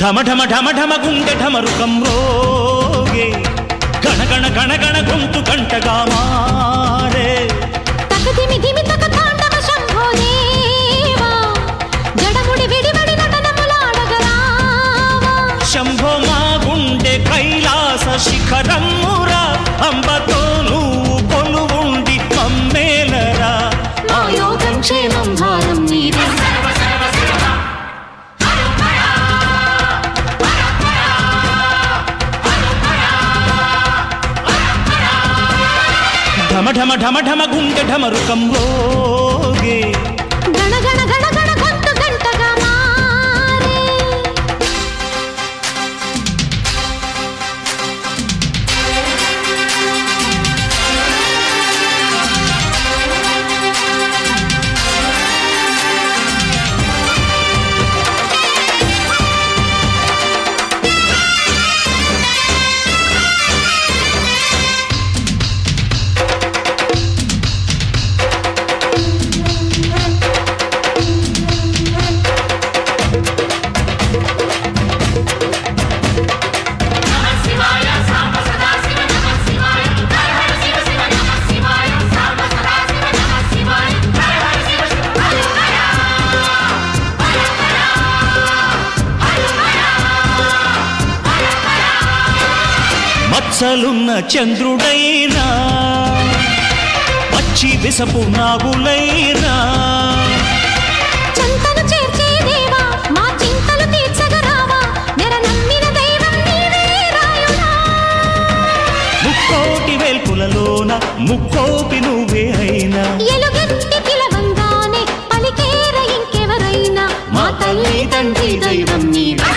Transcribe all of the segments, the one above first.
ఢమ ఢమ ఢమ ఢమ గుండె ఢమరుకం రోగే గణ గణ గణ గణ గొంతు గంటగా మారే తకదిమి దిమి తక తాండవ శంభో దేవా జడముడి విడివడి నటనములాడగరావా శంభో మా గుండె కైలాస శిఖరమురా అంబతో నువ్వు కొలువుండి మమ్మేలరా మా యోగం క్షేమం భారం నీవే ఢమ ఢమ ఢమ ఢమ గుండె ఢమరుకం రోగే గణ గణ గణ గణ గొంతు గంటగా మారే మచ్చలున్న చంద్రుడైనా పచ్చి విసపు నాగులైనా చంతను చేర్చే దేవా మా చింతలు తీర్చగరావా నెర నమ్మిన దైవం నీవే రాయుడా ముక్కోటి వేల్పులలోన ముక్కోపి నువ్వే అయినా ఎలుగెత్తి పిలవంగానే పలికేర ఇంకెవరైనా మా తల్లి తండ్రి దైవం నీవే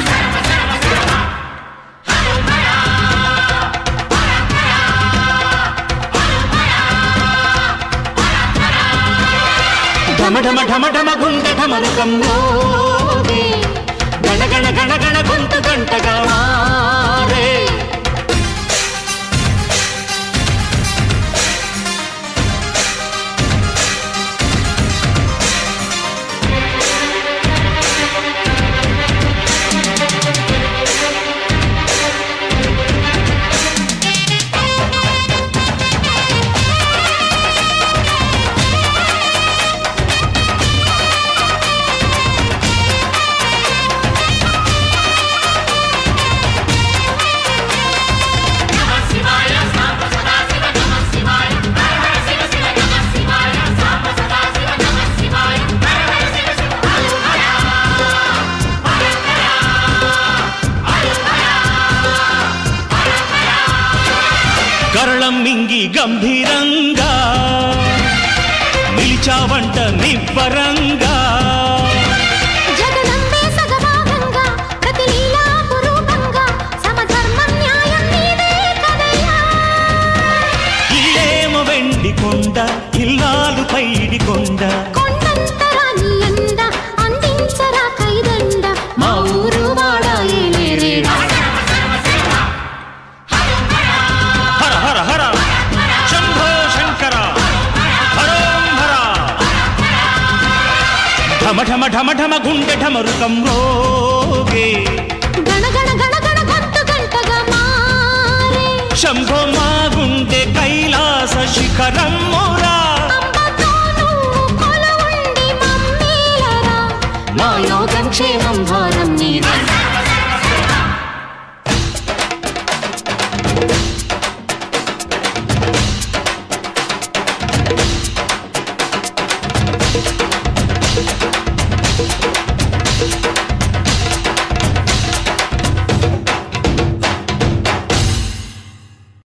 ఢమ ఢమ ఢమ ఢమ గుండె ఢమరుకం రోగే గణ గణ గణ గణ గొంతు గంటగా మారే కరళం మింగి గంభీరంగా నిలిచావంట నిబ్బరంగా జగదంబే సగభాగంగా ప్రతి లీలా పురూపంగా సమధర్మం న్యాయం నీవే కదయ్యా ఇల్లేమో వెండి కొండ ఇల్లాలు పైడి కొండ కొండంతరా నీ అండ అందించరా కైదండ మా ఊరు వాడ ఏలేరేడా హర హర హర శంభో శంకర హరోం హర ఢమ ఢమ ఢమ ఢమ గుండె ఢమరుకం రోగే గణ గణ గణ గణ గొంతు గంటగా మారే శంభో మా గుండె కైలాస శిఖరమురా అంబతో నువ్వు కొలువుండి మమ్మేలరా మా యోగం క్షేమం భారం నీవే